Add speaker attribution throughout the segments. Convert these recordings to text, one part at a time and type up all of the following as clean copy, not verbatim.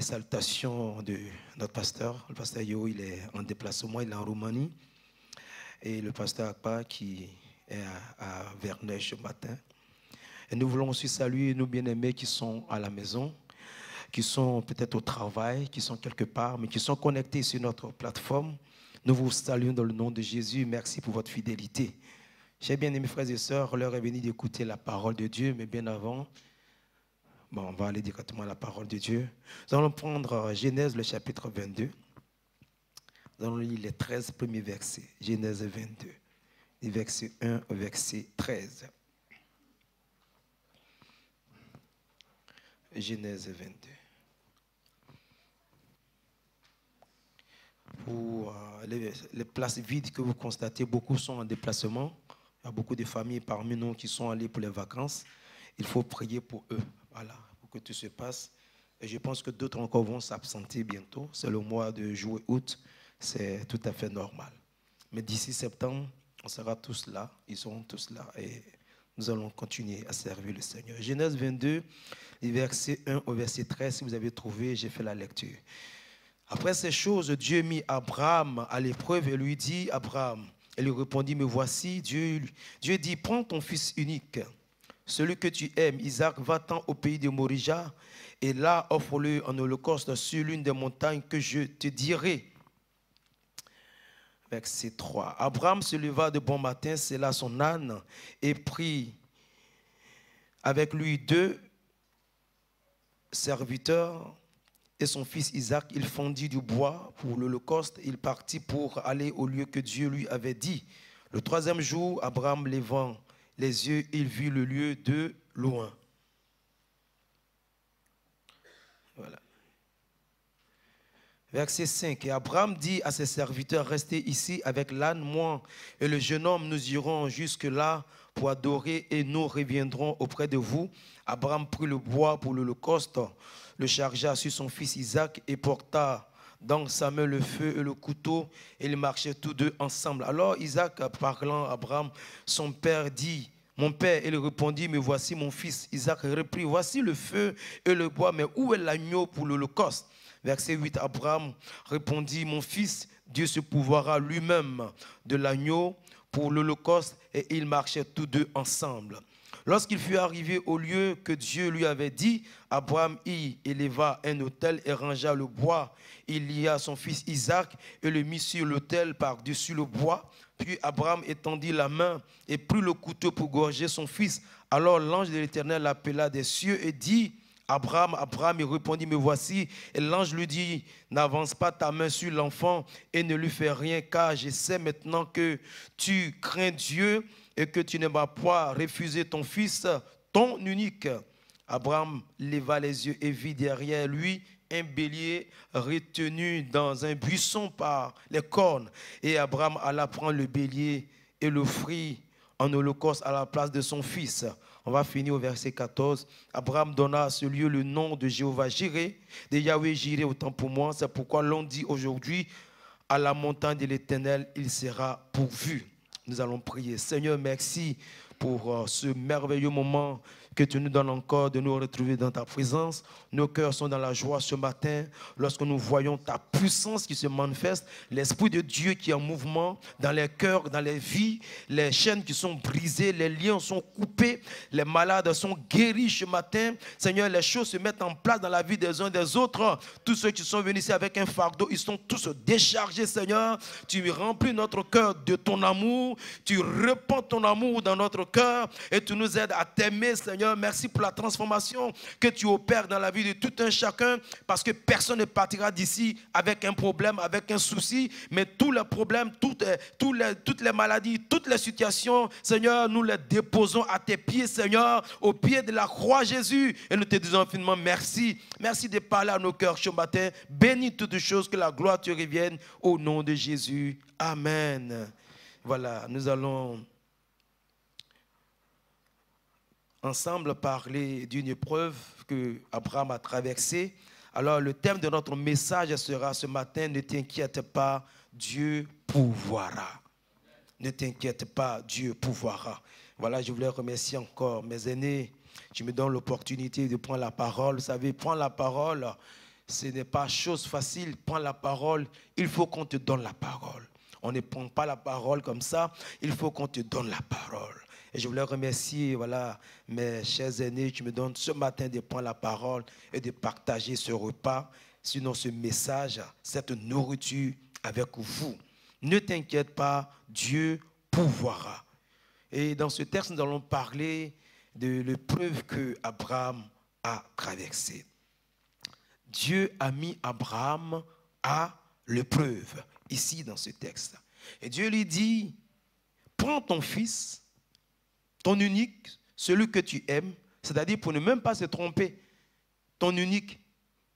Speaker 1: salutations de notre pasteur. Le pasteur Yo, il est en déplacement, il est en Roumanie. Et le pasteur Akpa qui est à Verneuil ce matin. Et nous voulons aussi saluer nos bien-aimés qui sont à la maison, qui sont peut-être au travail, qui sont quelque part, mais qui sont connectés sur notre plateforme. Nous vous saluons dans le nom de Jésus. Merci pour votre fidélité. Chers bien-aimés frères et sœurs, l'heure est venue d'écouter la parole de Dieu, mais bien avant, on va aller directement à la parole de Dieu. Nous allons prendre Genèse, le chapitre 22. Nous allons lire les 13 premiers versets. Genèse 22, les versets 1 au verset 13. Genèse 22. Pour les places vides que vous constatez, beaucoup sont en déplacement. Il y a beaucoup de familles parmi nous qui sont allées pour les vacances. Il faut prier pour eux, voilà, pour que tout se passe. Et je pense que d'autres encore vont s'absenter bientôt. C'est le mois de juillet-août, c'est tout à fait normal. Mais d'ici septembre, on sera tous là, ils seront tous là et nous allons continuer à servir le Seigneur. Genèse 22, les versets 1 au verset 13, si vous avez trouvé, j'ai fait la lecture. Après ces choses, Dieu mit Abraham à l'épreuve et lui dit, Abraham, elle lui répondit, me voici, Dieu dit, prends ton fils unique, celui que tu aimes, Isaac, va-t'en au pays de Morija, et là, offre-le en holocauste sur l'une des montagnes que je te dirai. Verset 3. Abraham se leva de bon matin, sella son âne, et prit avec lui 2 serviteurs et son fils Isaac. Il fendit du bois pour l'holocauste. Il partit pour aller au lieu que Dieu lui avait dit. Le 3e jour, Abraham levant les yeux, il vit le lieu de loin. Voilà. Verset 5. Et Abraham dit à ses serviteurs, restez ici avec l'âne, moi et le jeune homme, nous irons jusque-là pour adorer et nous reviendrons auprès de vous. Abraham prit le bois pour l'holocauste, le chargea sur son fils Isaac et porta dans sa main le feu et le couteau, et ils marchaient tous deux ensemble. Alors Isaac, parlant à Abraham, son père, dit, mon père, il répondit, me voici mon fils. Isaac reprit, voici le feu et le bois, mais où est l'agneau pour l'holocauste? Verset 8, Abraham répondit, mon fils, Dieu se pourvoira lui-même de l'agneau pour l'holocauste, et ils marchaient tous deux ensemble. Lorsqu'il fut arrivé au lieu que Dieu lui avait dit, Abraham y éleva un autel et rangea le bois. Il lia son fils Isaac et le mit sur l'autel par-dessus le bois. Puis Abraham étendit la main et prit le couteau pour gorger son fils. Alors l'ange de l'Éternel l'appela des cieux et dit, Abraham, Abraham, il répondit, me voici. Et l'ange lui dit, n'avance pas ta main sur l'enfant et ne lui fais rien, car je sais maintenant que tu crains Dieu et que tu ne vas pas refuser ton fils, ton unique. Abraham leva les yeux et vit derrière lui un bélier retenu dans un buisson par les cornes. Et Abraham alla prendre le bélier et l'offrit en holocauste à la place de son fils. On va finir au verset 14. Abraham donna à ce lieu le nom de Jéhovah Jireh, de Yahweh Jireh autant pour moi. C'est pourquoi l'on dit aujourd'hui, à la montagne de l'Éternel, il sera pourvu. Nous allons prier. Seigneur, merci pour ce merveilleux moment que tu nous donnes encore de nous retrouver dans ta présence. Nos cœurs sont dans la joie ce matin lorsque nous voyons ta puissance qui se manifeste, l'Esprit de Dieu qui est en mouvement dans les cœurs, dans les vies, les chaînes qui sont brisées, les liens sont coupés, les malades sont guéris ce matin. Seigneur, les choses se mettent en place dans la vie des uns des autres. Tous ceux qui sont venus ici avec un fardeau, ils sont tous déchargés, Seigneur. Tu remplis notre cœur de ton amour, tu répands ton amour dans notre cœur et tu nous aides à t'aimer, Seigneur. Merci pour la transformation que tu opères dans la vie de tout un chacun, parce que personne ne partira d'ici avec un problème, avec un souci, mais tous les problèmes, toutes les maladies, toutes les situations, Seigneur, nous les déposons à tes pieds, Seigneur, au pied de la croix, Jésus, et nous te disons infiniment merci. Merci de parler à nos cœurs ce matin. Bénis toutes choses, que la gloire te revienne au nom de Jésus. Amen. Voilà, nous allons ensemble parler d'une épreuve que Abraham a traversée. Alors le thème de notre message sera ce matin, ne t'inquiète pas, Dieu pourvoira. Ne t'inquiète pas, Dieu pourvoira. Voilà, je voulais remercier encore mes aînés. Je me donne l'opportunité de prendre la parole. Vous savez, prendre la parole, ce n'est pas chose facile. Prends la parole, il faut qu'on te donne la parole. On ne prend pas la parole comme ça, il faut qu'on te donne la parole. Et je voulais remercier, voilà, mes chers aînés qui me donnent ce matin de prendre la parole et de partager ce repas, sinon ce message, cette nourriture avec vous. Ne t'inquiète pas, Dieu pourvoira. Et dans ce texte, nous allons parler de l'épreuve que Abraham a traversée. Dieu a mis Abraham à l'épreuve, ici dans ce texte. Et Dieu lui dit, prends ton fils, ton unique, celui que tu aimes, c'est-à-dire pour ne même pas se tromper, ton unique,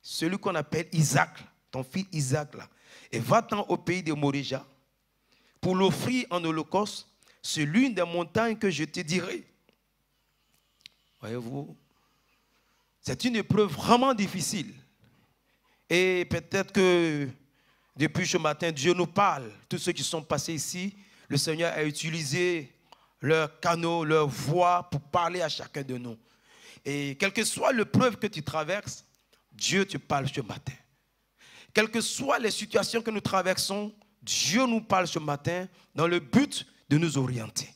Speaker 1: celui qu'on appelle Isaac, ton fils Isaac, là, et va-t'en au pays de Morija pour l'offrir en holocauste sur l'une des montagnes que je te dirai. Voyez-vous, c'est une épreuve vraiment difficile. Et peut-être que depuis ce matin, Dieu nous parle. Tous ceux qui sont passés ici, le Seigneur a utilisé leurs canaux, leur voix pour parler à chacun de nous. Et quelle que soit l'épreuve que tu traverses, Dieu te parle ce matin. Quelles que soient les situations que nous traversons, Dieu nous parle ce matin dans le but de nous orienter.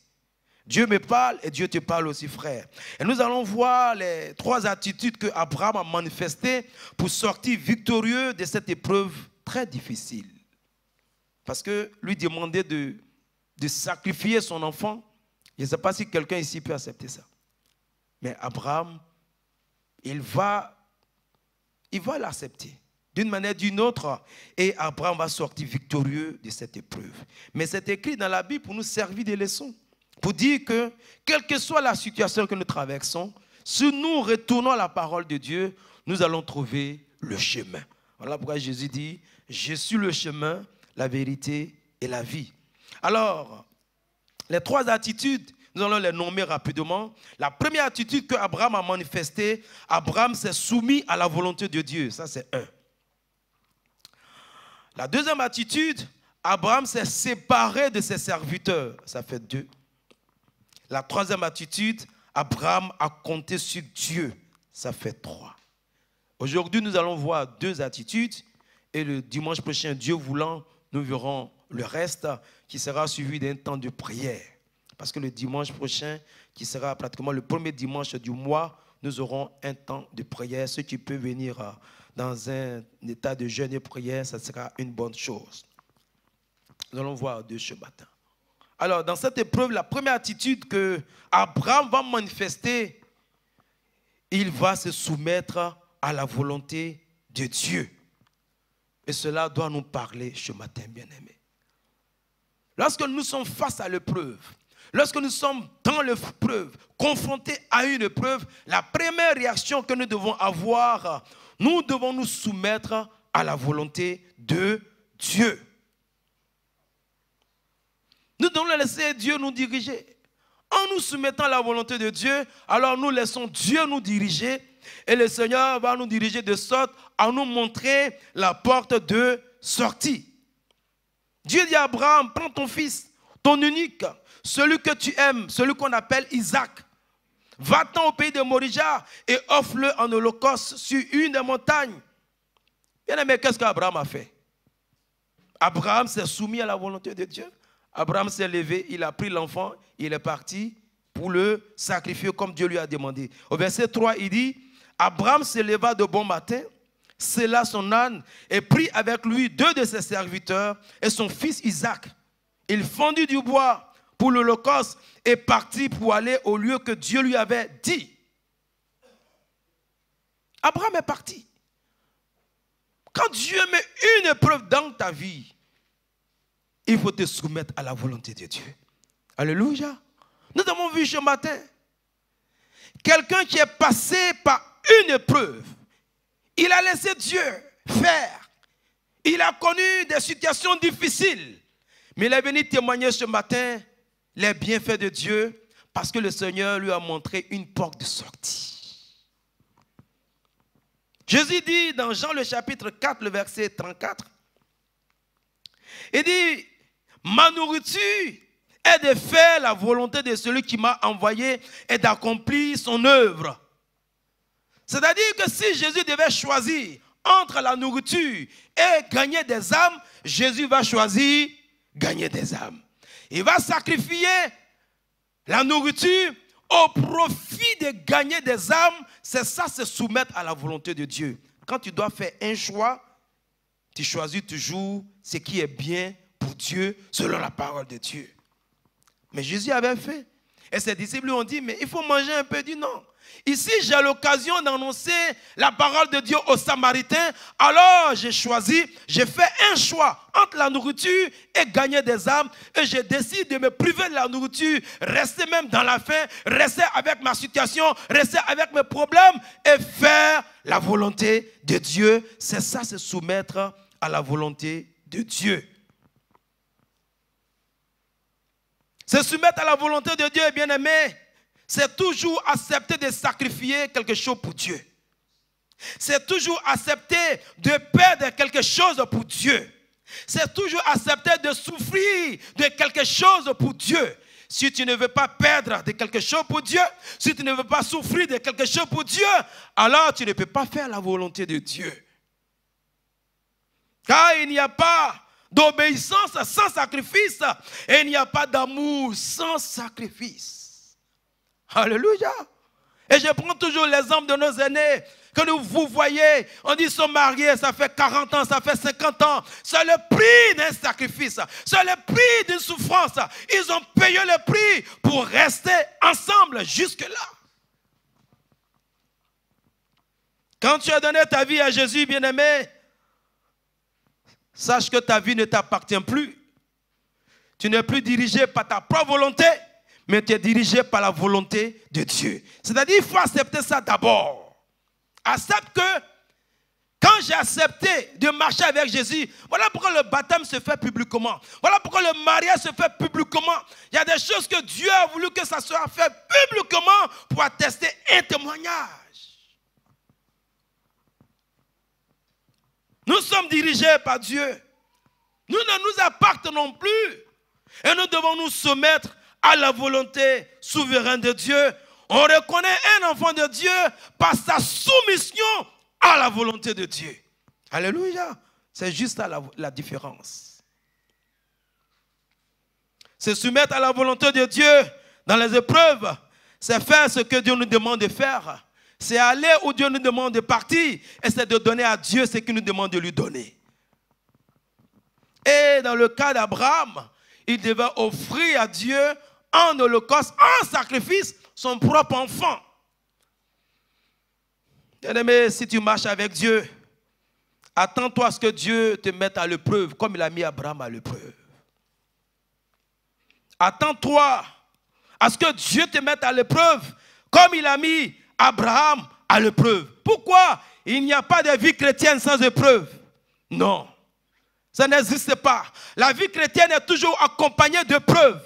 Speaker 1: Dieu me parle et Dieu te parle aussi, frère. Et nous allons voir les 3 attitudes que Abraham a manifestées pour sortir victorieux de cette épreuve très difficile. Parce que lui demander de sacrifier son enfant, je ne sais pas si quelqu'un ici peut accepter ça. Mais Abraham, il va l'accepter d'une manière ou d'une autre. Et Abraham va sortir victorieux de cette épreuve. Mais c'est écrit dans la Bible pour nous servir de leçon. Pour dire que, quelle que soit la situation que nous traversons, si nous retournons à la parole de Dieu, nous allons trouver le chemin. Voilà pourquoi Jésus dit, je suis le chemin, la vérité et la vie. Alors, les 3 attitudes, nous allons les nommer rapidement. La première attitude que Abraham a manifestée, Abraham s'est soumis à la volonté de Dieu. Ça, c'est 1. La deuxième attitude, Abraham s'est séparé de ses serviteurs. Ça fait 2. La troisième attitude, Abraham a compté sur Dieu. Ça fait 3. Aujourd'hui, nous allons voir 2 attitudes. Et le dimanche prochain, Dieu voulant, nous verrons le reste qui sera suivi d'un temps de prière. Parce que le dimanche prochain, qui sera pratiquement le premier dimanche du mois, nous aurons un temps de prière. Ceux qui peuvent venir dans un état de jeûne et prière, ça sera une bonne chose. Nous allons voir 2 ce matin. Alors, dans cette épreuve, la première attitude que Abraham va manifester, il va se soumettre à la volonté de Dieu. Et cela doit nous parler ce matin, bien-aimés. Lorsque nous sommes face à l'épreuve, lorsque nous sommes dans l'épreuve, confrontés à une épreuve, la première réaction que nous devons avoir, nous devons nous soumettre à la volonté de Dieu. Nous devons laisser Dieu nous diriger. En nous soumettant à la volonté de Dieu, alors nous laissons Dieu nous diriger et le Seigneur va nous diriger de sorte à nous montrer la porte de sortie. Dieu dit à Abraham, prends ton fils, ton unique, celui que tu aimes, celui qu'on appelle Isaac. Va-t'en au pays de Morija et offre-le en holocauste sur une des montagnes. Bien aimé, qu'est-ce qu'Abraham a fait? Abraham s'est soumis à la volonté de Dieu. Abraham s'est levé, il a pris l'enfant, il est parti pour le sacrifier comme Dieu lui a demandé. Au verset 3, il dit, Abraham se leva de bon matin, sella son âne et prit avec lui 2 de ses serviteurs et son fils Isaac. Il fendit du bois pour l'holocauste et partit pour aller au lieu que Dieu lui avait dit. Abraham est parti. Quand Dieu met une épreuve dans ta vie, il faut te soumettre à la volonté de Dieu. Alléluia. Nous avons vu ce matin quelqu'un qui est passé par une épreuve. Il a laissé Dieu faire. Il a connu des situations difficiles. Mais il est venu témoigner ce matin les bienfaits de Dieu parce que le Seigneur lui a montré une porte de sortie. Jésus dit dans Jean le chapitre 4, le verset 34, il dit, ma nourriture est de faire la volonté de celui qui m'a envoyé et d'accomplir son œuvre. C'est-à-dire que si Jésus devait choisir entre la nourriture et gagner des âmes, Jésus va choisir gagner des âmes. Il va sacrifier la nourriture au profit de gagner des âmes. C'est ça, se soumettre à la volonté de Dieu. Quand tu dois faire un choix, tu choisis toujours ce qui est bien pour Dieu, selon la parole de Dieu. Mais Jésus avait fait. Et ses disciples lui ont dit, mais il faut manger un peu. Il dit non. Ici, j'ai l'occasion d'annoncer la parole de Dieu aux Samaritains. Alors, j'ai fait un choix entre la nourriture et gagner des âmes. Et je décide de me priver de la nourriture, rester même dans la faim, rester avec ma situation, rester avec mes problèmes et faire la volonté de Dieu. C'est ça, se soumettre à la volonté de Dieu. Se soumettre à la volonté de Dieu, bien-aimé, c'est toujours accepter de sacrifier quelque chose pour Dieu. C'est toujours accepter de perdre quelque chose pour Dieu. C'est toujours accepter de souffrir de quelque chose pour Dieu. Si tu ne veux pas perdre de quelque chose pour Dieu, si tu ne veux pas souffrir de quelque chose pour Dieu, alors tu ne peux pas faire la volonté de Dieu. Car il n'y a pas d'obéissance sans sacrifice et il n'y a pas d'amour sans sacrifice. Alléluia. Et je prends toujours l'exemple de nos aînés. Que vous voyez, on dit qu'ils sont mariés, ça fait 40 ans, ça fait 50 ans. C'est le prix d'un sacrifice. C'est le prix d'une souffrance. Ils ont payé le prix pour rester ensemble jusque-là. Quand tu as donné ta vie à Jésus, bien-aimé, sache que ta vie ne t'appartient plus. Tu n'es plus dirigé par ta propre volonté, mais tu es dirigé par la volonté de Dieu. C'est-à-dire qu'il faut accepter ça d'abord. Accepte que quand j'ai accepté de marcher avec Jésus, voilà pourquoi le baptême se fait publiquement. Voilà pourquoi le mariage se fait publiquement. Il y a des choses que Dieu a voulu que ça soit fait publiquement pour attester un témoignage. Nous sommes dirigés par Dieu. Nous ne nous appartenons plus. Et nous devons nous soumettre à la volonté souveraine de Dieu. On reconnaît un enfant de Dieu par sa soumission à la volonté de Dieu. Alléluia. C'est juste la différence. Se soumettre à la volonté de Dieu dans les épreuves, c'est faire ce que Dieu nous demande de faire. C'est aller où Dieu nous demande de partir et c'est de donner à Dieu ce qu'il nous demande de lui donner. Et dans le cas d'Abraham, il devait offrir à Dieu en holocauste, en sacrifice, son propre enfant. Bien-aimé, si tu marches avec Dieu, attends-toi à ce que Dieu te mette à l'épreuve, comme il a mis Abraham à l'épreuve. Attends-toi à ce que Dieu te mette à l'épreuve, comme il a mis Abraham à l'épreuve. Pourquoi? Il n'y a pas de vie chrétienne sans épreuve. Non, ça n'existe pas. La vie chrétienne est toujours accompagnée d'épreuves.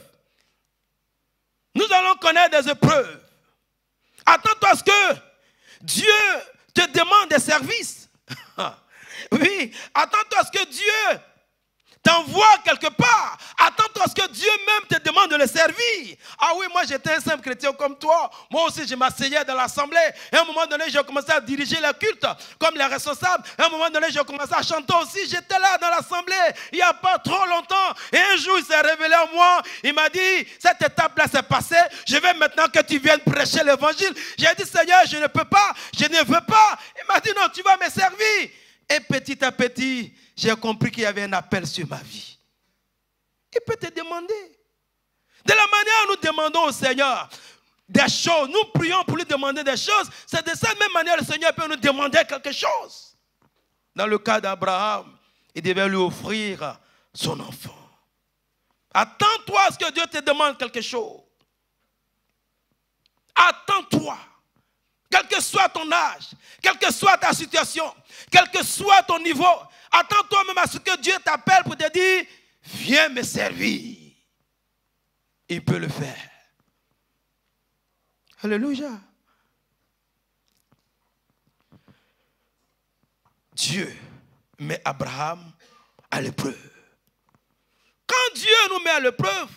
Speaker 1: Nous allons connaître des épreuves. Attends-toi à ce que Dieu te demande des services. Oui, attends-toi à ce que Dieu t'envoie quelque part. Attends-toi à ce que Dieu même te demande de le servir. Ah oui, moi j'étais un simple chrétien comme toi. Moi aussi je m'asseyais dans l'assemblée. Et à un moment donné, j'ai commencé à diriger le culte comme les responsables. Et à un moment donné, j'ai commencé à chanter aussi. J'étais là dans l'assemblée il n'y a pas trop longtemps. Et un jour, il s'est révélé à moi. Il m'a dit, cette étape-là s'est passée. Je veux maintenant que tu viennes prêcher l'évangile. J'ai dit, Seigneur, je ne peux pas. Je ne veux pas. Il m'a dit, non, tu vas me servir. Et petit à petit, j'ai compris qu'il y avait un appel sur ma vie. Il peut te demander. De la manière où nous demandons au Seigneur des choses, nous prions pour lui demander des choses, c'est de cette même manière que le Seigneur peut nous demander quelque chose. Dans le cas d'Abraham, il devait lui offrir son enfant. Attends-toi à ce que Dieu te demande quelque chose. Attends-toi. Quel que soit ton âge, quelle que soit ta situation, quel que soit ton niveau, attends-toi même à ce que Dieu t'appelle pour te dire, viens me servir. Il peut le faire. Alléluia. Dieu met Abraham à l'épreuve. Quand Dieu nous met à l'épreuve,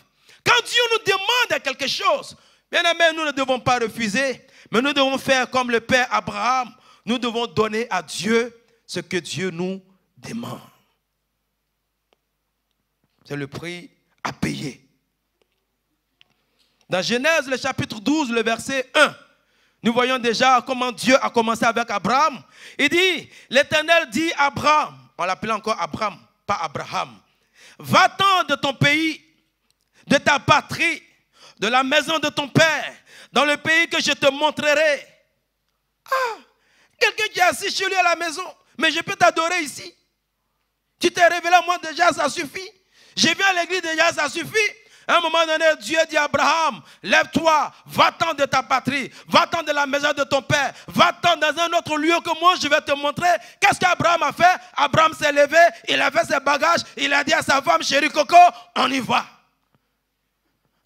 Speaker 1: quand Dieu nous demande quelque chose, bien aimé, nous ne devons pas refuser, mais nous devons faire comme le Père Abraham. Nous devons donner à Dieu ce que Dieu nous demande. C'est le prix à payer. Dans Genèse, le chapitre 12, le verset 1, nous voyons déjà comment Dieu a commencé avec Abraham. Il dit, l'Éternel dit à Abraham, on l'appelait encore Abraham, pas Abraham, va-t'en de ton pays, de ta patrie, de la maison de ton père, dans le pays que je te montrerai. Ah, quelqu'un qui est assis chez lui à la maison, mais je peux t'adorer ici. Tu t'es révélé à moi déjà, ça suffit. Je viens à l'église déjà, ça suffit. À un moment donné, Dieu dit à Abraham, lève-toi, va-t'en de ta patrie, va-t'en de la maison de ton père, va-t'en dans un autre lieu que moi je vais te montrer. Qu'est-ce qu'Abraham a fait? Abraham s'est levé, il a fait ses bagages, il a dit à sa femme, chérie Coco, on y va.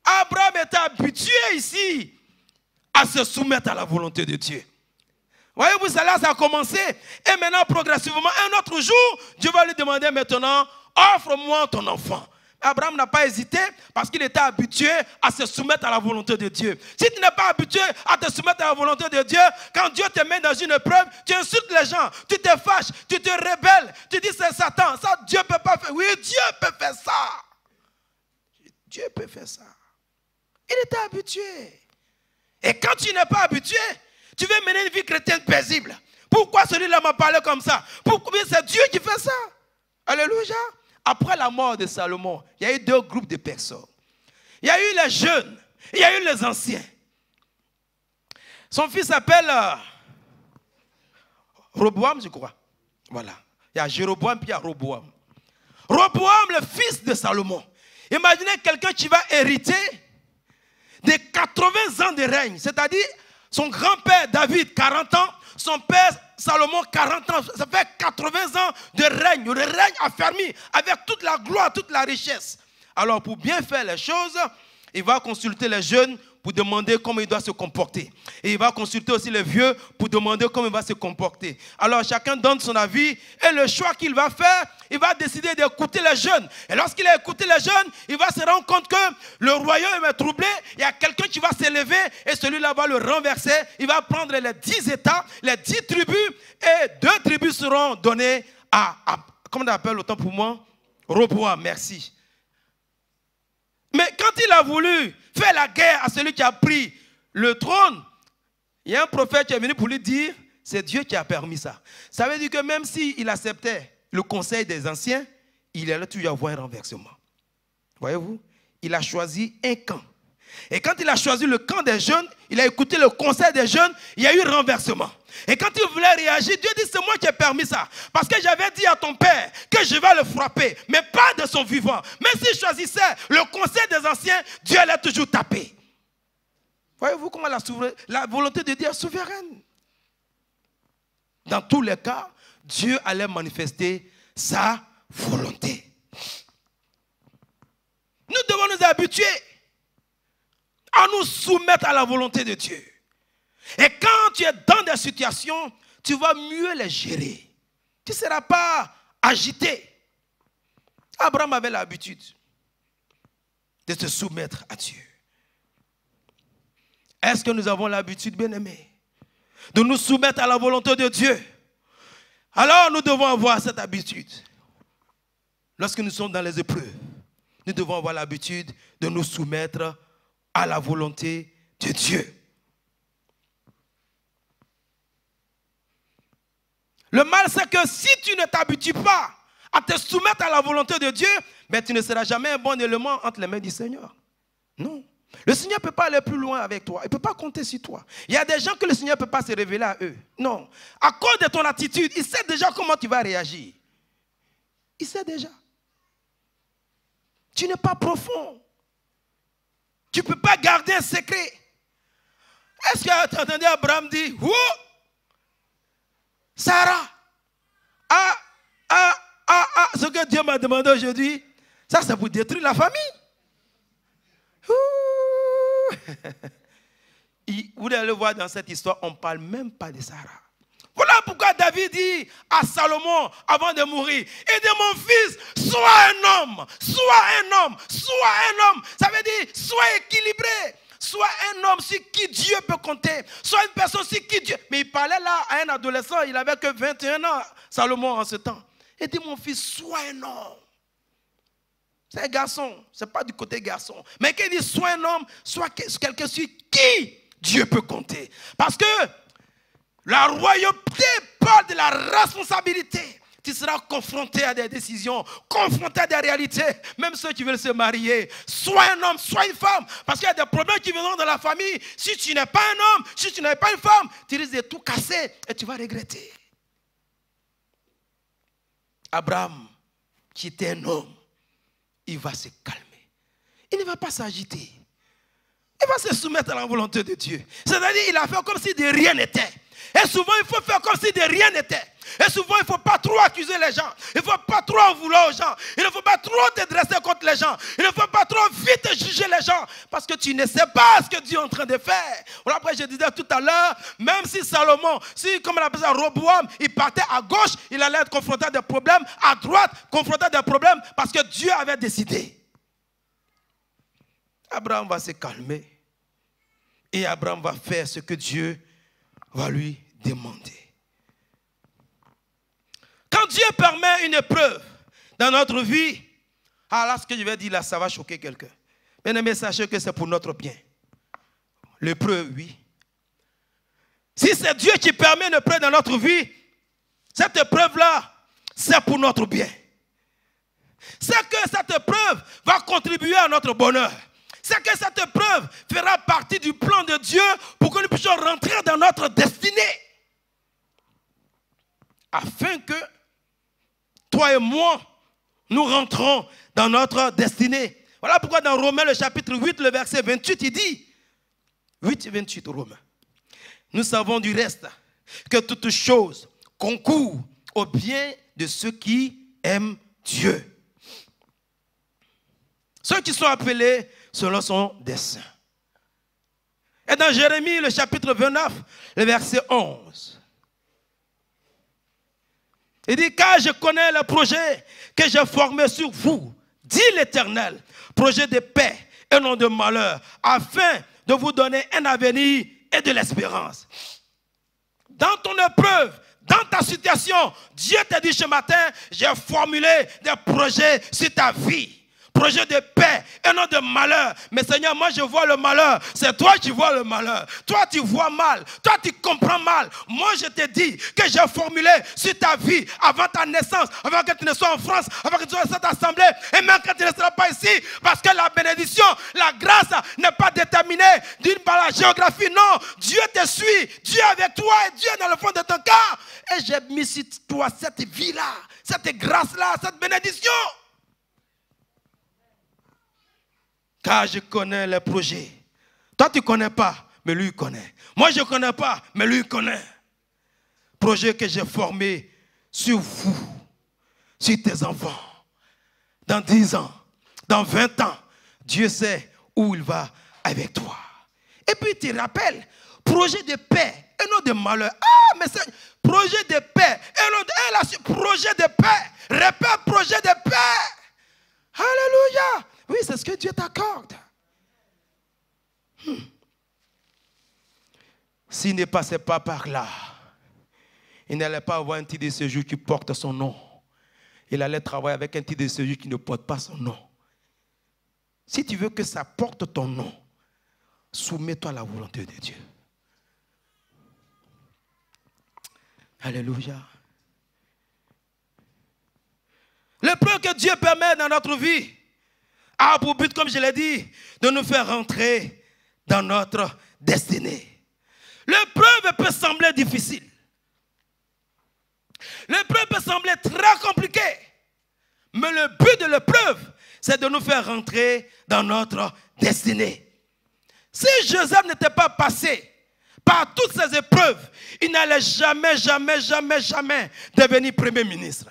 Speaker 1: Abraham était habitué ici à se soumettre à la volonté de Dieu. Voyez-vous, ça a commencé. Et maintenant, progressivement, un autre jour, Dieu va lui demander maintenant, offre-moi ton enfant. Abraham n'a pas hésité parce qu'il était habitué à se soumettre à la volonté de Dieu. Si tu n'es pas habitué à te soumettre à la volonté de Dieu, quand Dieu te met dans une épreuve, tu insultes les gens, tu te fâches, tu te rebelles, tu dis c'est Satan, ça Dieu ne peut pas faire. Oui, Dieu peut faire ça. Dieu peut faire ça. Il était habitué. Et quand tu n'es pas habitué, tu veux mener une vie chrétienne paisible. Pourquoi celui-là m'a parlé comme ça? Pourquoi c'est Dieu qui fait ça? Alléluia. Après la mort de Salomon, il y a eu deux groupes de personnes. Il y a eu les jeunes, il y a eu les anciens. Son fils s'appelle Roboam, je crois. Voilà. Il y a Jéroboam puis il y a Roboam. Roboam, le fils de Salomon. Imaginez quelqu'un qui va hériter de 80 ans de règne. C'est-à-dire, son grand-père David, 40 ans, son père Salomon, 40 ans. Ça fait 80 ans de règne. Le règne affermi avec toute la gloire, toute la richesse. Alors, pour bien faire les choses, il va consulter les jeunes pour demander comment il doit se comporter. Et il va consulter aussi les vieux pour demander comment il va se comporter. Alors, chacun donne son avis et le choix qu'il va faire, il va décider d'écouter les jeunes. Et lorsqu'il a écouté les jeunes, il va se rendre compte que le royaume est troublé. Il y a quelqu'un qui va s'élever et celui-là va le renverser. Il va prendre les 10 États, les 10 tribus et 2 tribus seront données à comment on appelle autant pour moi? Roboam, merci. Mais quand il a voulu faire la guerre à celui qui a pris le trône, il y a un prophète qui est venu pour lui dire, c'est Dieu qui a permis ça. Ça veut dire que même s'il acceptait le conseil des anciens, il allait toujours avoir un renversement. Voyez-vous, il a choisi un camp. Et quand il a choisi le camp des jeunes, il a écouté le conseil des jeunes, il y a eu renversement. Et quand il voulait réagir, Dieu dit, c'est moi qui ai permis ça. Parce que j'avais dit à ton père que je vais le frapper, mais pas de son vivant. Mais s'il choisissait le conseil des anciens, Dieu allait toujours taper. Voyez-vous comment la volonté de Dieu est souveraine. Dans tous les cas, Dieu allait manifester sa volonté. Nous devons nous habituer à nous soumettre à la volonté de Dieu. Et quand tu es dans des situations, tu vas mieux les gérer. Tu ne seras pas agité. Abraham avait l'habitude de se soumettre à Dieu. Est-ce que nous avons l'habitude, bien-aimés, de nous soumettre à la volonté de Dieu? Alors nous devons avoir cette habitude. Lorsque nous sommes dans les épreuves, nous devons avoir l'habitude de nous soumettre à la volonté de Dieu. Le mal, c'est que si tu ne t'habitues pas à te soumettre à la volonté de Dieu, mais tu ne seras jamais un bon élément entre les mains du Seigneur. Non. Le Seigneur ne peut pas aller plus loin avec toi. Il ne peut pas compter sur toi. Il y a des gens que le Seigneur ne peut pas se révéler à eux. Non. À cause de ton attitude, il sait déjà comment tu vas réagir. Il sait déjà. Tu n'es pas profond. Tu ne peux pas garder un secret. Est-ce que tu as entendu Abraham dire, oh, Sarah, ce que Dieu m'a demandé aujourd'hui, ça c'est pour détruire la famille. Vous allez voir dans cette histoire, on ne parle même pas de Sarah. Voilà pourquoi David dit à Salomon, avant de mourir, il dit, mon fils, sois un homme, sois un homme, sois un homme. Ça veut dire, sois équilibré. Sois un homme sur qui Dieu peut compter. Sois une personne sur qui Dieu... Mais il parlait là à un adolescent, il n'avait que 21 ans. Salomon en ce temps. Il dit, mon fils, sois un homme. C'est un garçon, ce n'est pas du côté garçon. Mais qu'il dit, sois un homme, sois quelqu'un sur qui Dieu peut compter. Parce que la royauté parle de la responsabilité. Tu seras confronté à des décisions, confronté à des réalités. Même ceux qui veulent se marier, sois un homme, sois une femme. Parce qu'il y a des problèmes qui viendront dans la famille. Si tu n'es pas un homme, si tu n'es pas une femme, tu risques de tout casser et tu vas regretter. Abraham, qui était un homme, il va se calmer. Il ne va pas s'agiter. Il va se soumettre à la volonté de Dieu. C'est-à-dire qu'il a fait comme si de rien n'était. Et souvent, il faut faire comme si de rien n'était. Et souvent, il ne faut pas trop accuser les gens. Il ne faut pas trop en vouloir aux gens. Il ne faut pas trop te dresser contre les gens. Il ne faut pas trop vite juger les gens. Parce que tu ne sais pas ce que Dieu est en train de faire. Voilà, après, je disais tout à l'heure, même si Salomon, comme on appelle ça, Roboam, il partait à gauche, il allait être confronté à des problèmes. À droite, confronté à des problèmes. Parce que Dieu avait décidé. Abraham va se calmer. Et Abraham va faire ce que Dieu va lui demander. Quand Dieu permet une épreuve dans notre vie, ah là, ce que je vais dire là, ça va choquer quelqu'un. Bien aimé, sachez que c'est pour notre bien. L'épreuve, oui. Si c'est Dieu qui permet une épreuve dans notre vie, cette épreuve-là, c'est pour notre bien. C'est que cette épreuve va contribuer à notre bonheur. C'est que cette épreuve fera partie du plan de Dieu pour que nous puissions rentrer dans notre destinée. Afin que toi et moi, nous rentrons dans notre destinée. Voilà pourquoi dans Romains, le chapitre 8, le verset 28, il dit, 8 et 28 Romains, nous savons du reste que toutes choses concourent au bien de ceux qui aiment Dieu. Ceux qui sont appelés selon son dessein. Et dans Jérémie, le chapitre 29, le verset 11, il dit, car je connais le projet que j'ai formé sur vous, dit l'Éternel, projet de paix et non de malheur, afin de vous donner un avenir et de l'espérance. Dans ton épreuve, dans ta situation, Dieu t'a dit ce matin, j'ai formulé des projets sur ta vie. Projet de paix et non de malheur. Mais Seigneur, moi je vois le malheur. C'est toi qui vois le malheur. Toi tu vois mal. Toi tu comprends mal. Moi je te dis que j'ai formulé sur ta vie avant ta naissance, avant que tu ne sois en France, avant que tu sois dans cette assemblée, et même quand tu ne seras pas ici, parce que la bénédiction, la grâce n'est pas déterminée par la géographie. Non, Dieu te suit. Dieu est avec toi et Dieu est dans le fond de ton cœur. Et j'ai mis sur toi cette vie-là, cette grâce-là, cette bénédiction. Car je connais les projets. Toi, tu ne connais pas, mais lui, il connaît. Moi, je ne connais pas, mais lui, il connaît. Projet que j'ai formé sur vous, sur tes enfants. Dans 10 ans, dans 20 ans, Dieu sait où il va avec toi. Et puis, tu te rappelles, projet de paix et non de malheur. Ah, mais c'est projet de paix et non de projet de paix. Répète, projet de paix. Alléluia. Oui, c'est ce que Dieu t'accorde. S'il ne passait pas par là, il n'allait pas avoir un titre de séjour qui porte son nom. Il allait travailler avec un titre de séjour qui ne porte pas son nom. Si tu veux que ça porte ton nom, soumets-toi à la volonté de Dieu. Alléluia. L'épreuve que Dieu permet dans notre vie a pour but, comme je l'ai dit, de nous faire rentrer dans notre destinée. L'épreuve peut sembler difficile. L'épreuve peut sembler très compliquée. Mais le but de l'épreuve, c'est de nous faire rentrer dans notre destinée. Si Joseph n'était pas passé par toutes ces épreuves, il n'allait jamais devenir Premier ministre.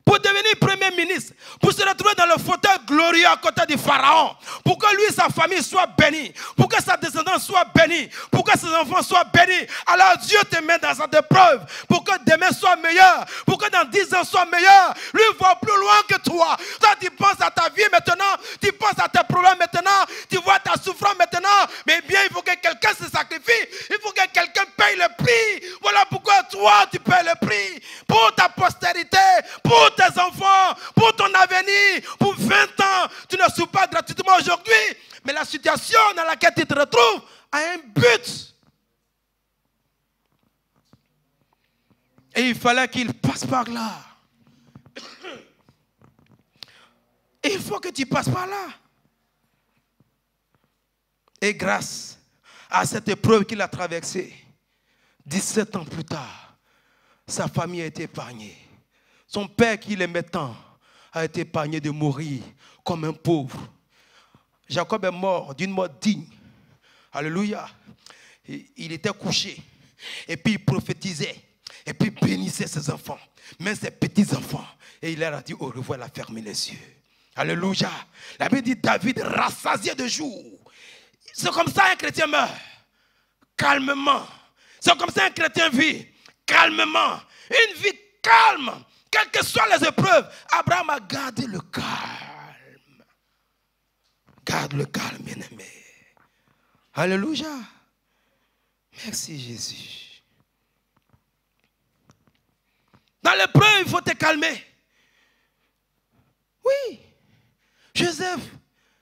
Speaker 1: Pour devenir Premier ministre, pour se retrouver dans le fauteuil glorieux à côté du Pharaon, pour que lui et sa famille soient bénis, pour que sa descendance soit bénie, pour que ses enfants soient bénis. Alors Dieu te met dans cette épreuve, pour que demain soit meilleur, pour que dans 10 ans soit meilleur. Lui voit plus loin que toi. Toi tu penses à ta vie maintenant, tu penses à tes problèmes maintenant, tu vois ta souffrance maintenant, mais bien il faut que quelqu'un se sacrifie, il faut que quelqu'un paye le prix. Voilà pourquoi toi tu payes le prix. ans, pour ton avenir, pour 20 ans. Tu ne souffres pas gratuitement aujourd'hui, mais la situation dans laquelle tu te retrouves a un but. Et il fallait qu'il passe par là. Et il faut que tu passes par là. Et grâce à cette épreuve qu'il a traversée, 17 ans plus tard, sa famille a été épargnée. Son père qui l'aimait tant a été épargné de mourir comme un pauvre. Jacob est mort d'une mort digne. Alléluia. Il était couché. Et puis il prophétisait. Et puis il bénissait ses enfants. Même ses petits-enfants. Et il leur a dit au revoir, il a fermé les yeux. Alléluia. La Bible dit David rassasié de jour. C'est comme ça un chrétien meurt. Calmement. C'est comme ça un chrétien vit. Calmement. Une vie calme. Quelles que soient les épreuves. Abraham a gardé le calme. Garde le calme, bien-aimé. Alléluia. Merci Jésus. Dans l'épreuve, il faut te calmer. Oui. Joseph,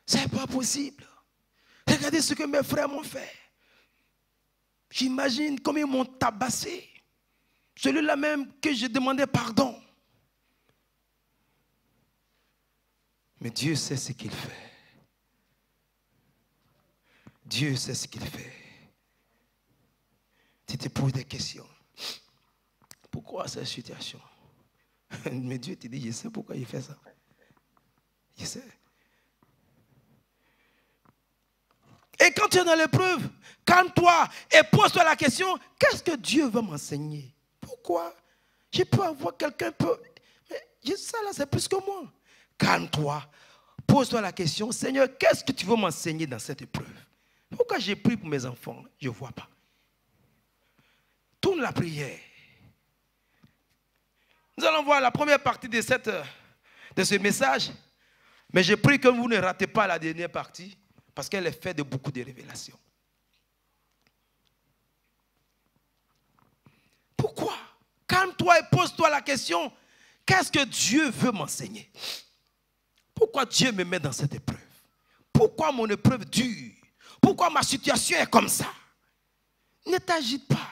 Speaker 1: c'est pas possible. Regardez ce que mes frères m'ont fait. J'imagine combien ils m'ont tabassé. Celui-là même que je demandais pardon. Mais Dieu sait ce qu'il fait. Dieu sait ce qu'il fait. Tu te poses des questions. Pourquoi cette situation? Mais Dieu te dit, je sais pourquoi il fait ça. Je sais. Et quand tu es dans l'épreuve, calme-toi et pose-toi la question, qu'est-ce que Dieu veut m'enseigner? Pourquoi? Je peux avoir quelqu'un peu... Mais ça là, c'est plus que moi. Calme-toi, pose-toi la question, Seigneur, qu'est-ce que tu veux m'enseigner dans cette épreuve? Pourquoi j'ai prié pour mes enfants? Je ne vois pas. Tourne la prière. Nous allons voir la première partie de ce message. Mais je prie que vous ne ratez pas la dernière partie. Parce qu'elle est faite de beaucoup de révélations. Pourquoi? Calme-toi et pose-toi la question. Qu'est-ce que Dieu veut m'enseigner? Pourquoi Dieu me met dans cette épreuve? Pourquoi mon épreuve dure? Pourquoi ma situation est comme ça? Ne t'agite pas.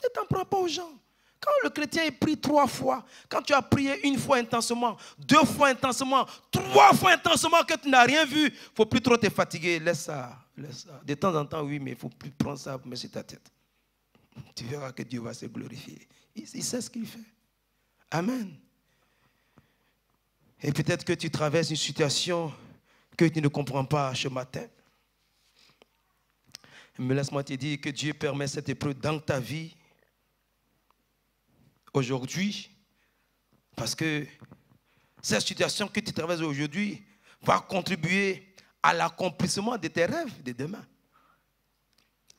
Speaker 1: Ne t'en prends pas aux gens. Quand le chrétien est prie 3 fois, quand tu as prié 1 fois intensement, 2 fois intensement, 3 fois intensement que tu n'as rien vu, il ne faut plus trop te fatiguer. Laisse ça, laisse ça. De temps en temps, oui, mais il ne faut plus prendre ça pour mettre sur ta tête. Tu verras que Dieu va se glorifier. Il sait ce qu'il fait. Amen. Et peut-être que tu traverses une situation que tu ne comprends pas ce matin. Mais laisse-moi te dire que Dieu permet cette épreuve dans ta vie aujourd'hui, parce que cette situation que tu traverses aujourd'hui va contribuer à l'accomplissement de tes rêves de demain.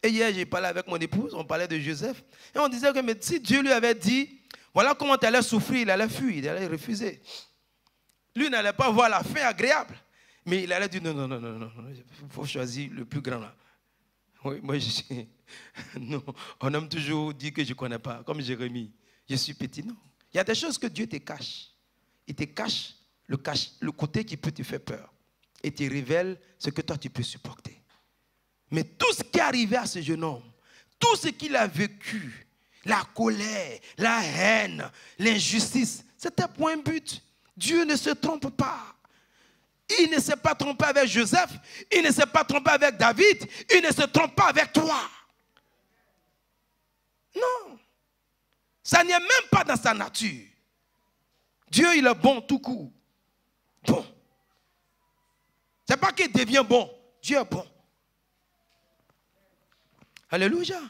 Speaker 1: Et hier, j'ai parlé avec mon épouse, on parlait de Joseph, et on disait que mais si Dieu lui avait dit, voilà comment tu allais souffrir, il allait fuir, il allait refuser. Lui n'allait pas voir la fin agréable, mais il allait dire non, il faut choisir le plus grand là. Oui, moi, non, on aime toujours dire que je ne connais pas, comme Jérémie. Je suis petit, non. Il y a des choses que Dieu te cache. Il te cache le côté qui peut te faire peur. Et te révèle ce que toi tu peux supporter. Mais tout ce qui est arrivé à ce jeune homme, tout ce qu'il a vécu, la colère, la haine, l'injustice, c'était pour un but. Dieu ne se trompe pas. Il ne s'est pas trompé avec Joseph, il ne s'est pas trompé avec David, il ne se trompe pas avec toi. Non. Ça n'est même pas dans sa nature. Dieu, il est bon tout court. Bon. Ce n'est pas qu'il devient bon. Dieu est bon. Alléluia.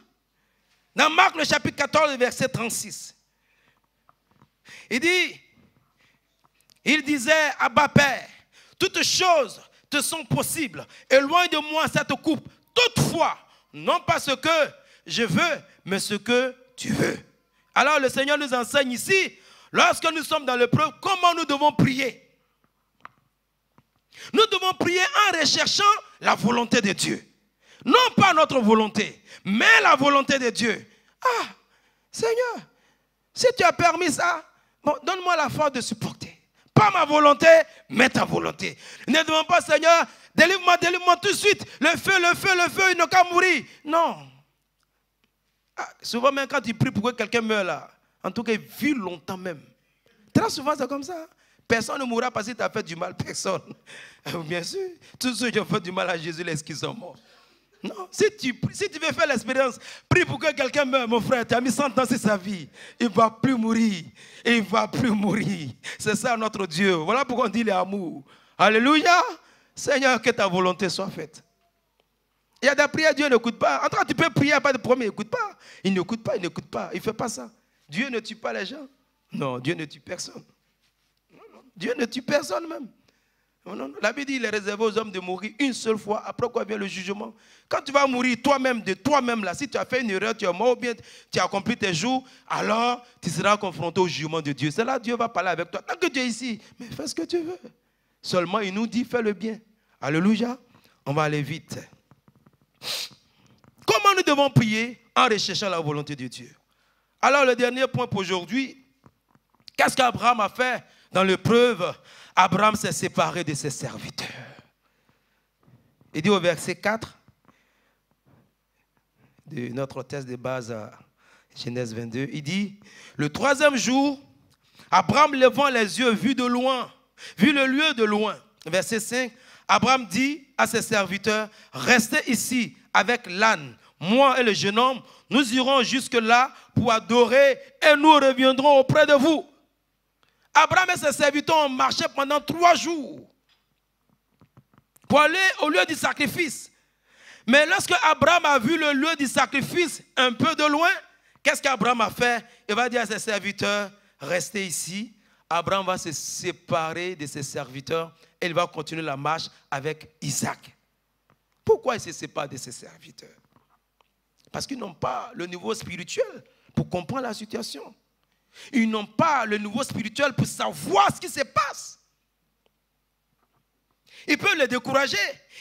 Speaker 1: Dans Marc, le chapitre 14, verset 36. Il disait, Abba Père, toutes choses te sont possibles. Éloigne de moi cette coupe. Toutefois, non pas ce que je veux, mais ce que tu veux. Alors le Seigneur nous enseigne ici, lorsque nous sommes dans l'épreuve, comment nous devons prier. Nous devons prier en recherchant la volonté de Dieu. Non pas notre volonté, mais la volonté de Dieu. Ah, Seigneur, si tu as permis ça, bon, donne-moi la force de supporter. pas ma volonté, mais ta volonté. Ne demande pas, Seigneur, délivre-moi, délivre-moi tout de suite. Le feu, le feu, le feu, il n'a qu'à mourir. Non. Ah, souvent, même quand tu pries pour que quelqu'un meure là, en tout cas, il vit longtemps même. Très souvent, c'est comme ça. Personne ne mourra parce que tu as fait du mal. Personne. Bien sûr. Tous ceux qui ont fait du mal à Jésus, est-ce qu'ils sont morts? Non. Si tu veux faire l'expérience, prie pour que quelqu'un meure, mon frère. Tu as mis 100 ans sur sa vie. Il ne va plus mourir. Il ne va plus mourir. C'est ça notre Dieu. Voilà pourquoi on dit l'amour. Alléluia. Seigneur, que ta volonté soit faite. Il y a des prières, Dieu n'écoute pas. En tout cas, tu peux prier, pas de problème, il n'écoute pas. Il n'écoute pas, il n'écoute pas. Il ne fait pas ça. Dieu ne tue pas les gens. Non, Dieu ne tue personne. Non, Dieu ne tue personne même. Non. La Bible dit qu'il est réservé aux hommes de mourir une seule fois, après quoi vient le jugement. Quand tu vas mourir toi-même, de toi-même, là, si tu as fait une erreur, tu es mort ou bien tu as accompli tes jours, alors tu seras confronté au jugement de Dieu. C'est là que Dieu va parler avec toi. Tant que tu es ici, mais fais ce que tu veux. Seulement, il nous dit, fais le bien. Alléluia. On va aller vite. Comment nous devons prier? En recherchant la volonté de Dieu. Alors, le dernier point pour aujourd'hui, qu'est-ce qu'Abraham a fait dans l'épreuve? Abraham s'est séparé de ses serviteurs. Il dit au verset 4 de notre texte de base à Genèse 22, il dit, le troisième jour, Abraham levant les yeux, vu de loin, vu le lieu de loin. Verset 5, Abraham dit à ses serviteurs, restez ici avec l'âne. Moi et le jeune homme, nous irons jusque-là pour adorer et nous reviendrons auprès de vous. Abraham et ses serviteurs ont marché pendant 3 jours pour aller au lieu du sacrifice. Mais lorsque Abraham a vu le lieu du sacrifice un peu de loin, qu'est-ce qu'Abraham a fait? Il va dire à ses serviteurs, restez ici. Abraham va se séparer de ses serviteurs et il va continuer la marche avec Isaac. Pourquoi il se sépare de ses serviteurs? Parce qu'ils n'ont pas le niveau spirituel pour comprendre la situation. Ils n'ont pas le niveau spirituel pour savoir ce qui se passe. Il peut le décourager.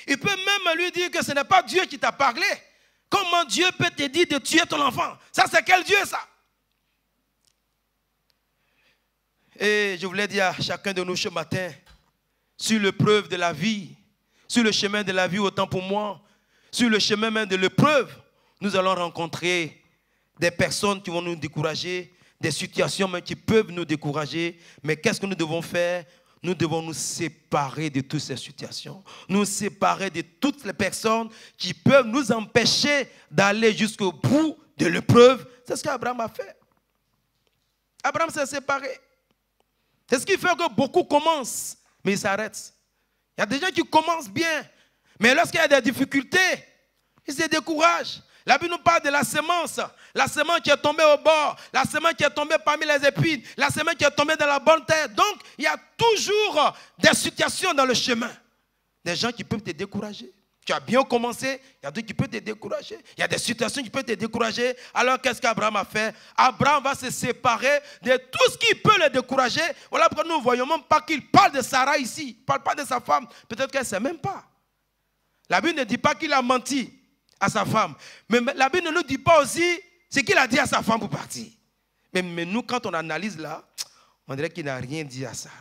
Speaker 1: Il peut même lui dire que ce n'est pas Dieu qui t'a parlé. Comment Dieu peut te dire de tuer ton enfant? Ça, c'est quel Dieu, ça? Et je voulais dire à chacun de nous ce matin, sur l'épreuve de la vie, sur le chemin de la vie, autant pour moi, sur le chemin même de l'épreuve, nous allons rencontrer des personnes qui vont nous décourager, des situations même qui peuvent nous décourager. Mais qu'est-ce que nous devons faire? Nous devons nous séparer de toutes ces situations. Nous séparer de toutes les personnes qui peuvent nous empêcher d'aller jusqu'au bout de l'épreuve. C'est ce qu'Abraham a fait. Abraham s'est séparé. C'est ce qui fait que beaucoup commencent, mais ils s'arrêtent. Il y a des gens qui commencent bien, mais lorsqu'il y a des difficultés, ils se découragent. La Bible nous parle de la semence qui est tombée au bord, la semence qui est tombée parmi les épines, la semence qui est tombée dans la bonne terre. Donc, il y a toujours des situations dans le chemin. Des gens qui peuvent te décourager. Tu as bien commencé, il y a d'autres qui peuvent te décourager. Il y a des situations qui peuvent te décourager. Alors, qu'est-ce qu'Abraham a fait? Abraham va se séparer de tout ce qui peut le décourager. Voilà pourquoi nous ne voyons même pas qu'il parle de Sarah ici. Il ne parle pas de sa femme. Peut-être qu'elle ne sait même pas. La Bible ne dit pas qu'il a menti à sa femme. Mais la Bible ne nous dit pas aussi ce qu'il a dit à sa femme pour partir. Mais nous, quand on analyse là, on dirait qu'il n'a rien dit à Sarah.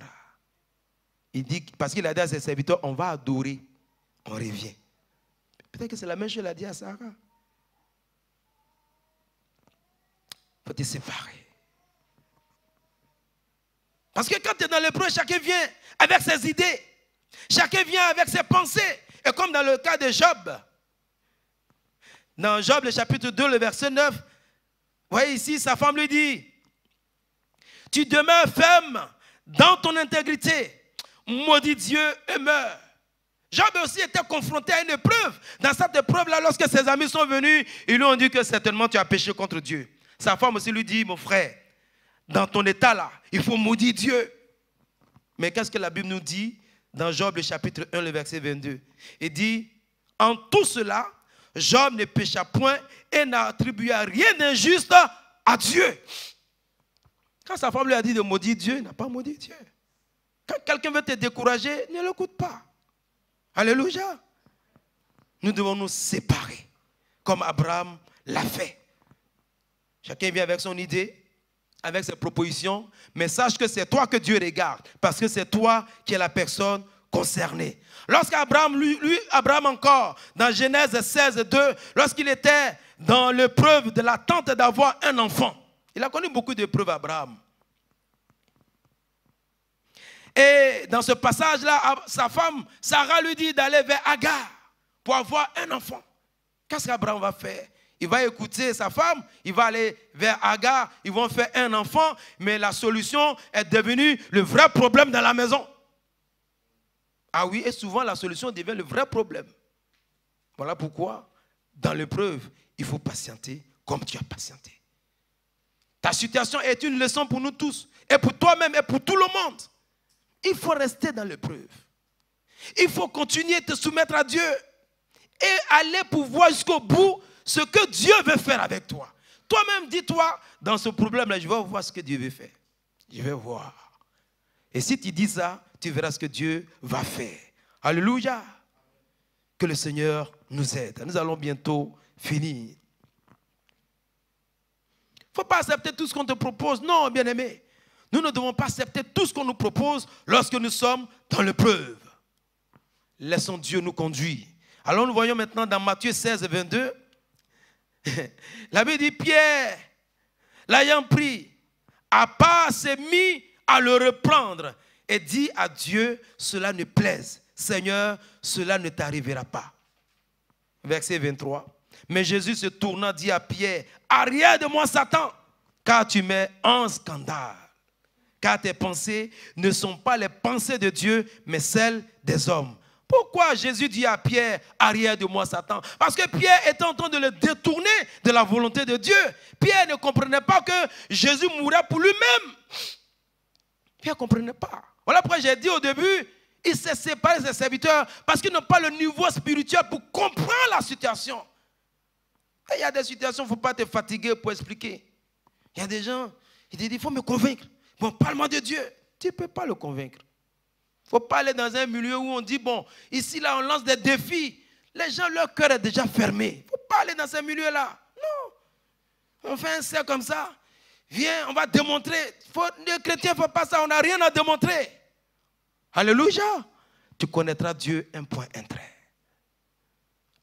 Speaker 1: Il dit, parce qu'il a dit à ses serviteurs, on va adorer, on revient. Peut-être que c'est la même chose qu'il a dit à Sarah. Il faut te séparer. Parce que quand tu es dans l'épreuve, chacun vient avec ses idées. Chacun vient avec ses pensées. Et comme dans le cas de Job, dans Job, le chapitre 2, le verset 9, vous voyez ici, sa femme lui dit, tu demeures ferme dans ton intégrité, maudit Dieu et meurs. Job aussi était confronté à une épreuve. Dans cette épreuve-là, lorsque ses amis sont venus, ils lui ont dit que certainement tu as péché contre Dieu. Sa femme aussi lui dit, mon frère, dans ton état-là, il faut maudire Dieu. Mais qu'est-ce que la Bible nous dit dans Job, le chapitre 1, le verset 22? Il dit, en tout cela, Job ne pécha point et n'attribua rien d'injuste à Dieu. Quand sa femme lui a dit de maudire Dieu, il n'a pas maudit Dieu. Quand quelqu'un veut te décourager, ne l'écoute pas. Alléluia. Nous devons nous séparer, comme Abraham l'a fait. Chacun vient avec son idée. avec ses propositions, mais sache que c'est toi que Dieu regarde, parce que c'est toi qui es la personne concernée. Lorsqu'Abraham, Abraham encore, dans Genèse 16, 2, lorsqu'il était dans l'épreuve de l'attente d'avoir un enfant, il a connu beaucoup d'épreuves, Abraham. Et dans ce passage-là, sa femme, Sarah, lui dit d'aller vers Agar pour avoir un enfant. Qu'est-ce qu'Abraham va faire? Il va écouter sa femme, il va aller vers Agar, ils vont faire un enfant, mais la solution est devenue le vrai problème dans la maison. Ah oui, et souvent la solution devient le vrai problème. Voilà pourquoi, dans l'épreuve, il faut patienter comme tu as patienté. Ta situation est une leçon pour nous tous, et pour toi-même, et pour tout le monde. Il faut rester dans l'épreuve. Il faut continuer de te soumettre à Dieu et aller pour voir jusqu'au bout ce que Dieu veut faire avec toi. Toi-même, dis-toi, dans ce problème-là, je vais voir ce que Dieu veut faire. Je vais voir. Et si tu dis ça, tu verras ce que Dieu va faire. Alléluia. Que le Seigneur nous aide. Nous allons bientôt finir. Il ne faut pas accepter tout ce qu'on te propose. Non, bien-aimé. Nous ne devons pas accepter tout ce qu'on nous propose lorsque nous sommes dans l'épreuve. Laissons Dieu nous conduire. Alors nous voyons maintenant dans Matthieu 16, 22, la Bible dit, Pierre, l'ayant pris, à part s'est mis à le reprendre et dit à Dieu, cela ne plaise. Seigneur, cela ne t'arrivera pas. Verset 23. Mais Jésus se tournant dit à Pierre, arrière de moi Satan, car tu mets en scandale. Car tes pensées ne sont pas les pensées de Dieu, mais celles des hommes. Pourquoi Jésus dit à Pierre, arrière de moi Satan? Parce que Pierre était en train de le détourner de la volonté de Dieu. Pierre ne comprenait pas que Jésus mourrait pour lui-même. Pierre ne comprenait pas. Voilà pourquoi j'ai dit au début, il s'est séparé de ses serviteurs parce qu'ils n'ont pas le niveau spirituel pour comprendre la situation. Et il y a des situations, il ne faut pas te fatiguer pour expliquer. Il y a des gens, ils disent, il faut me convaincre. Bon, parle-moi de Dieu. Tu ne peux pas le convaincre. Il ne faut pas aller dans un milieu où on dit, bon, ici, là, on lance des défis. Les gens, leur cœur est déjà fermé. Il ne faut pas aller dans ce milieu-là. Non. On fait un cercle comme ça. Viens, on va démontrer. Les chrétiens ne font pas ça. On n'a rien à démontrer. Alléluia. Tu connaîtras Dieu un point, un trait.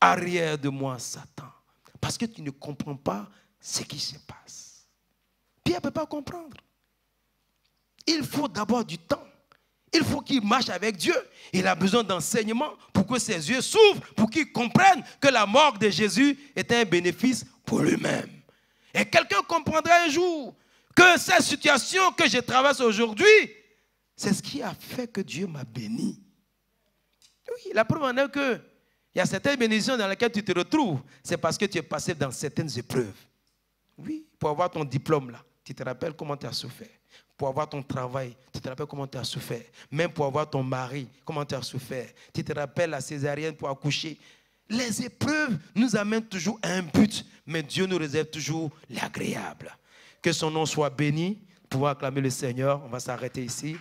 Speaker 1: Arrière de moi, Satan. Parce que tu ne comprends pas ce qui se passe. Pierre ne peut pas comprendre. Il faut d'abord du temps. Il faut qu'il marche avec Dieu. Il a besoin d'enseignement pour que ses yeux s'ouvrent, pour qu'il comprenne que la mort de Jésus est un bénéfice pour lui-même. Et quelqu'un comprendra un jour que cette situation que je traverse aujourd'hui, c'est ce qui a fait que Dieu m'a béni. Oui, la preuve en est qu'il y a certaines bénédictions dans lesquelles tu te retrouves. C'est parce que tu es passé dans certaines épreuves. Oui, pour avoir ton diplôme là, tu te rappelles comment tu as souffert. Pour avoir ton travail, tu te rappelles comment tu as souffert. Même pour avoir ton mari, comment tu as souffert. Tu te rappelles la césarienne pour accoucher. Les épreuves nous amènent toujours à un but, mais Dieu nous réserve toujours l'agréable. Que son nom soit béni. Pour acclamer le Seigneur, on va s'arrêter ici.